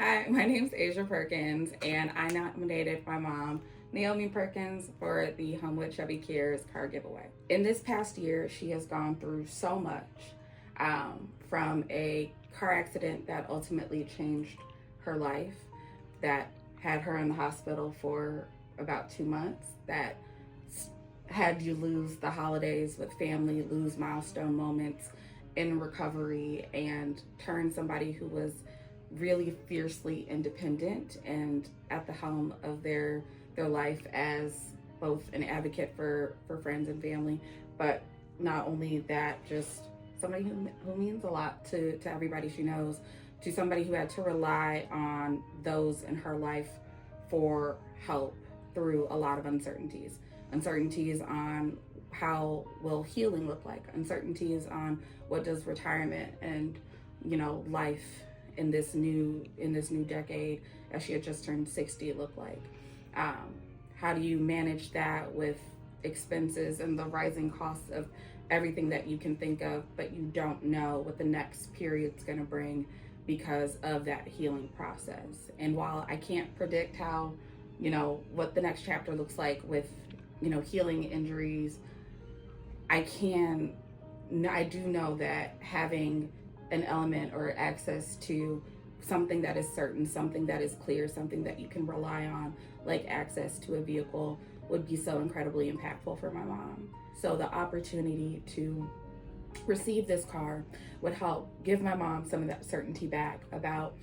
Hi, my name's Asia Perkins, and I nominated my mom, Naomi Perkins, for the Homewood Chevy Cares car giveaway. In this past year, she has gone through so much, from a car accident that ultimately changed her life, that had her in the hospital for about 2 months, that had you lose the holidays with family, lose milestone moments in recovery, and turn somebody who was really fiercely independent and at the helm of their life as both an advocate for friends and family, but not only that, just somebody who means a lot to everybody she knows, to somebody who had to rely on those in her life for help through a lot of uncertainties on how will healing look like, uncertainties on what does retirement and life in this new decade, as she had just turned 60, look like. How do you manage that with expenses and the rising costs of everything that you can think of, but you don't know what the next period's going to bring because of that healing process? And while I can't predict how, what the next chapter looks like with, healing injuries, I do know that having an element or access to something that is certain, something that is clear, something that you can rely on, like access to a vehicle, would be so incredibly impactful for my mom. So the opportunity to receive this car would help give my mom some of that certainty back about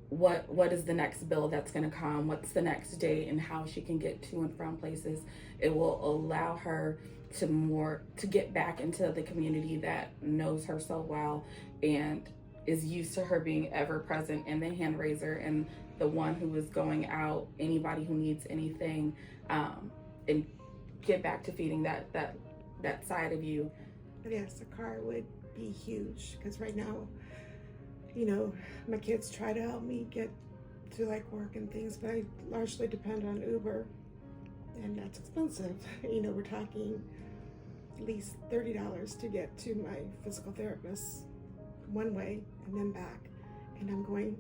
what is the next bill that's going to come, what's the next date, and how she can get to and from places. It will allow her to get back into the community that knows her so well and is used to her being ever present and the hand raiser and the one who is going out, anybody who needs anything, and get back to feeding that side of you. But yes, a car would be huge, because right now, my kids try to help me get to work and things, but I largely depend on Uber, and that's expensive. We're talking at least $30 to get to my physical therapist one way and then back, and I'm going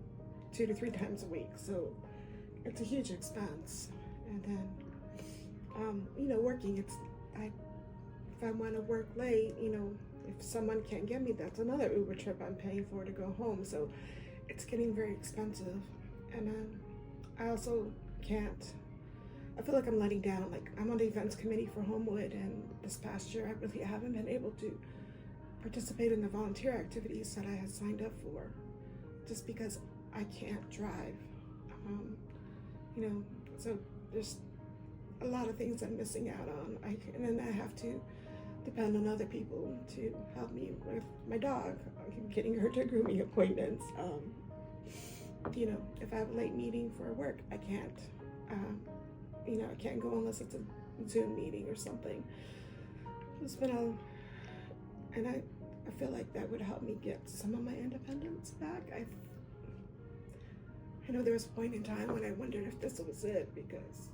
2 to 3 times a week, so it's a huge expense. And then working, if I want to work late, if someone can't get me, that's another Uber trip I'm paying for to go home. So it's getting very expensive. And I also I feel like I'm letting down. I'm on the events committee for Homewood, and this past year I really haven't been able to participate in the volunteer activities that I had signed up for, just because I can't drive. So there's a lot of things I'm missing out on. And then I have to depend on other people to help me with my dog, getting her to grooming appointments. If I have a late meeting for work, I can't. I can't go unless it's a Zoom meeting or something. It's been and I feel like that would help me get some of my independence back. I know there was a point in time when I wondered if this was it, because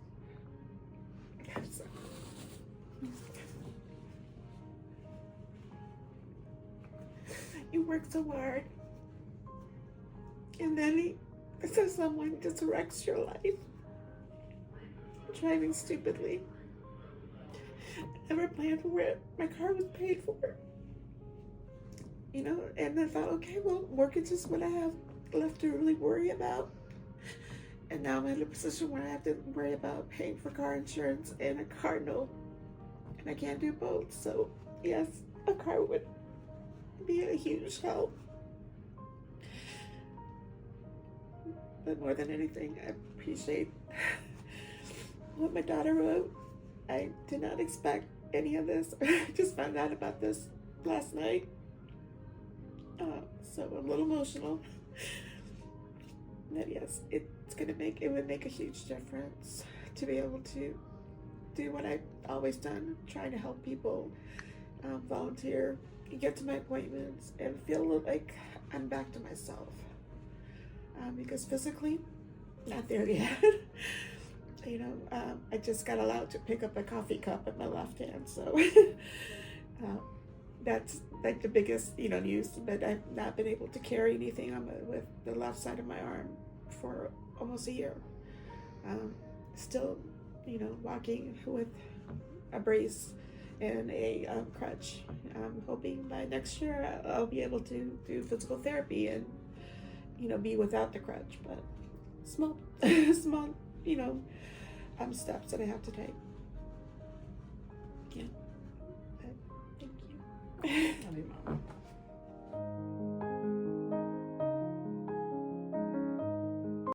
you work so hard, and then someone just wrecks your life, driving stupidly. I never planned for it. My car was paid for. And I thought, okay, well, work is just what I have left to really worry about. And now I'm in a position where I have to worry about paying for car insurance and a car note, and I can't do both. So yes, a car would be a huge help. But more than anything, I appreciate what my daughter wrote. I did not expect any of this. I just found out about this last night. So I'm a little emotional. But yes, it would make a huge difference to be able to do what I've always done, trying to help people, volunteer, get to my appointments, and feel like I'm back to myself. Because physically, not there yet. I just got allowed to pick up a coffee cup in my left hand, so that's the biggest news. But I've not been able to carry anything with the left side of my arm for almost a year. Still, walking with a brace and a crutch. I'm hoping by next year I'll be able to do physical therapy and, be without the crutch. But small, small, steps that I have to take.